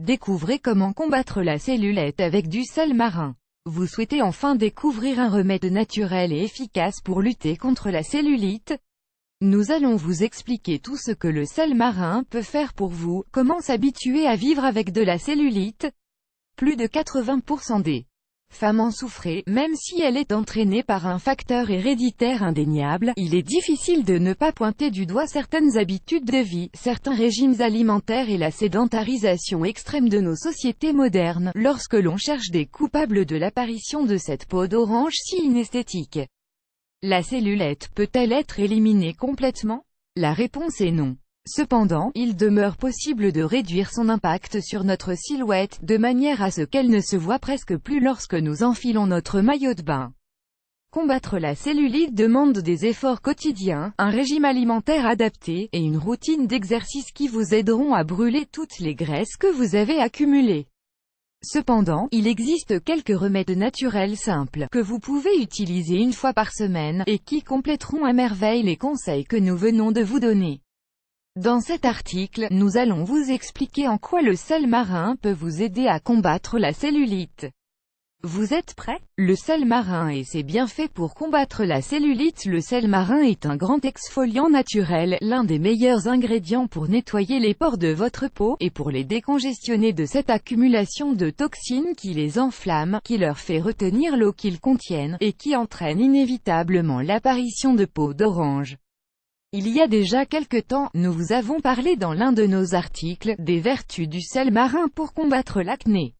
Découvrez comment combattre la cellulite avec du sel marin. Vous souhaitez enfin découvrir un remède naturel et efficace pour lutter contre la cellulite? Nous allons vous expliquer tout ce que le sel marin peut faire pour vous, comment s'habituer à vivre avec de la cellulite. Plus de 80% des femmes en souffrent, même si elle est entraînée par un facteur héréditaire indéniable. Il est difficile de ne pas pointer du doigt certaines habitudes de vie, certains régimes alimentaires et la sédentarisation extrême de nos sociétés modernes, lorsque l'on cherche des coupables de l'apparition de cette peau d'orange si inesthétique. La cellulite peut-elle être éliminée complètement? La réponse est non. Cependant, il demeure possible de réduire son impact sur notre silhouette, de manière à ce qu'elle ne se voit presque plus lorsque nous enfilons notre maillot de bain. Combattre la cellulite demande des efforts quotidiens, un régime alimentaire adapté, et une routine d'exercice qui vous aideront à brûler toutes les graisses que vous avez accumulées. Cependant, il existe quelques remèdes naturels simples, que vous pouvez utiliser une fois par semaine, et qui compléteront à merveille les conseils que nous venons de vous donner. Dans cet article, nous allons vous expliquer en quoi le sel marin peut vous aider à combattre la cellulite. Vous êtes prêts? Le sel marin et ses bienfaits pour combattre la cellulite. Le sel marin est un grand exfoliant naturel, l'un des meilleurs ingrédients pour nettoyer les pores de votre peau, et pour les décongestionner de cette accumulation de toxines qui les enflamme, qui leur fait retenir l'eau qu'ils contiennent, et qui entraîne inévitablement l'apparition de peau d'orange. Il y a déjà quelque temps, nous vous avons parlé dans l'un de nos articles, des vertus du sel marin pour combattre l'acné.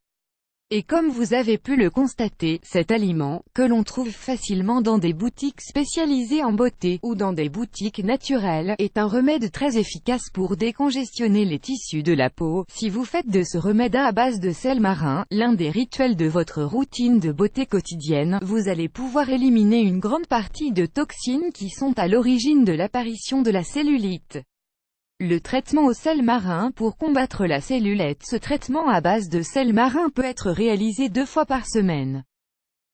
Et comme vous avez pu le constater, cet aliment, que l'on trouve facilement dans des boutiques spécialisées en beauté, ou dans des boutiques naturelles, est un remède très efficace pour décongestionner les tissus de la peau. Si vous faites de ce remède à base de sel marin, l'un des rituels de votre routine de beauté quotidienne, vous allez pouvoir éliminer une grande partie de toxines qui sont à l'origine de l'apparition de la cellulite. Le traitement au sel marin pour combattre la cellulite. Ce traitement à base de sel marin peut être réalisé 2 fois par semaine.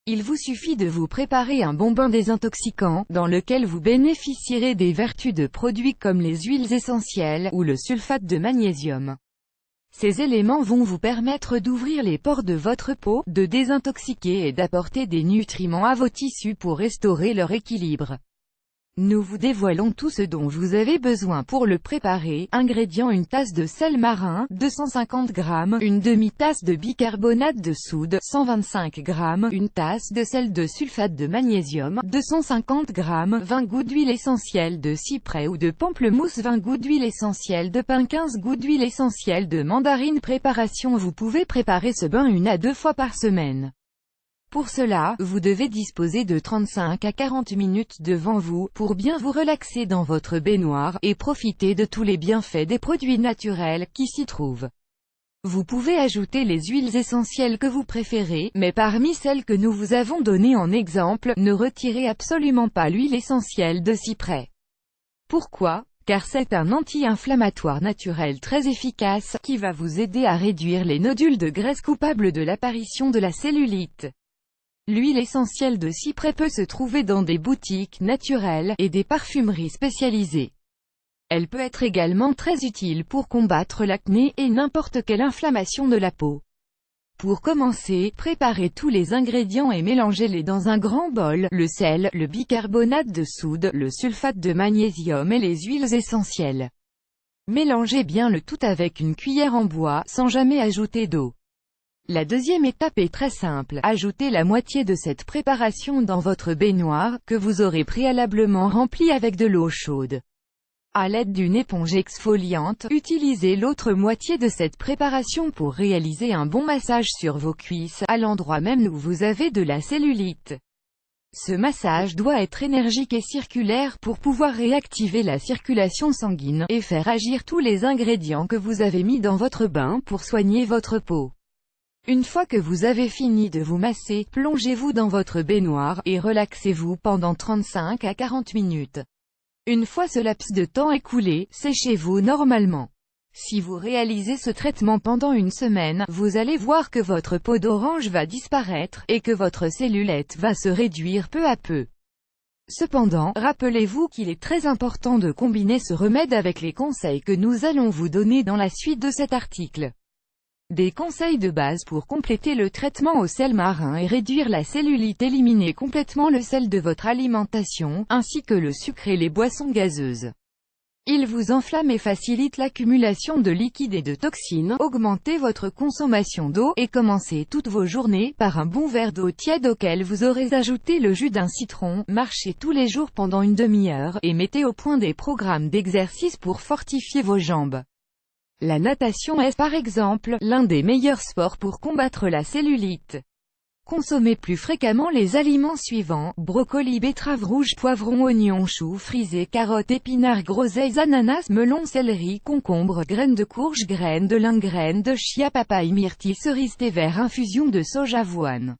Il vous suffit de vous préparer un bon bain désintoxicant, dans lequel vous bénéficierez des vertus de produits comme les huiles essentielles, ou le sulfate de magnésium. Ces éléments vont vous permettre d'ouvrir les pores de votre peau, de désintoxiquer et d'apporter des nutriments à vos tissus pour restaurer leur équilibre. Nous vous dévoilons tout ce dont vous avez besoin pour le préparer. Ingrédients: une tasse de sel marin, 250 g, une demi-tasse de bicarbonate de soude, 125 g, une tasse de sel de sulfate de magnésium, 250 g, 20 gouttes d'huile essentielle de cyprès ou de pamplemousse, 20 gouttes d'huile essentielle de pin, 15 gouttes d'huile essentielle de mandarine. Préparation: vous pouvez préparer ce bain 1 à 2 fois par semaine. Pour cela, vous devez disposer de 35 à 40 minutes devant vous, pour bien vous relaxer dans votre baignoire, et profiter de tous les bienfaits des produits naturels qui s'y trouvent. Vous pouvez ajouter les huiles essentielles que vous préférez, mais parmi celles que nous vous avons données en exemple, ne retirez absolument pas l'huile essentielle de cyprès. Pourquoi? Car c'est un anti-inflammatoire naturel très efficace, qui va vous aider à réduire les nodules de graisse coupables de l'apparition de la cellulite. L'huile essentielle de cyprès peut se trouver dans des boutiques naturelles, et des parfumeries spécialisées. Elle peut être également très utile pour combattre l'acné, et n'importe quelle inflammation de la peau. Pour commencer, préparez tous les ingrédients et mélangez-les dans un grand bol, le sel, le bicarbonate de soude, le sulfate de magnésium et les huiles essentielles. Mélangez bien le tout avec une cuillère en bois, sans jamais ajouter d'eau. La deuxième étape est très simple, ajoutez la moitié de cette préparation dans votre baignoire, que vous aurez préalablement remplie avec de l'eau chaude. À l'aide d'une éponge exfoliante, utilisez l'autre moitié de cette préparation pour réaliser un bon massage sur vos cuisses, à l'endroit même où vous avez de la cellulite. Ce massage doit être énergique et circulaire pour pouvoir réactiver la circulation sanguine, et faire agir tous les ingrédients que vous avez mis dans votre bain pour soigner votre peau. Une fois que vous avez fini de vous masser, plongez-vous dans votre baignoire, et relaxez-vous pendant 35 à 40 minutes. Une fois ce laps de temps écoulé, séchez-vous normalement. Si vous réalisez ce traitement pendant une semaine, vous allez voir que votre peau d'orange va disparaître, et que votre cellulite va se réduire peu à peu. Cependant, rappelez-vous qu'il est très important de combiner ce remède avec les conseils que nous allons vous donner dans la suite de cet article. Des conseils de base pour compléter le traitement au sel marin et réduire la cellulite. Éliminez complètement le sel de votre alimentation, ainsi que le sucre et les boissons gazeuses. Il vous enflamme et facilite l'accumulation de liquides et de toxines. Augmentez votre consommation d'eau, et commencez toutes vos journées par un bon verre d'eau tiède auquel vous aurez ajouté le jus d'un citron. Marchez tous les jours pendant une demi-heure, et mettez au point des programmes d'exercice pour fortifier vos jambes. La natation est, par exemple, l'un des meilleurs sports pour combattre la cellulite. Consommez plus fréquemment les aliments suivants: brocoli, betterave rouge, poivron, oignon, chou frisé, carottes, épinards, groseilles, ananas, melon, céleri, concombre, graines de courge, graines de lin, graines de chia, papaye, myrtille, cerise, thé vert, infusion de soja, avoine.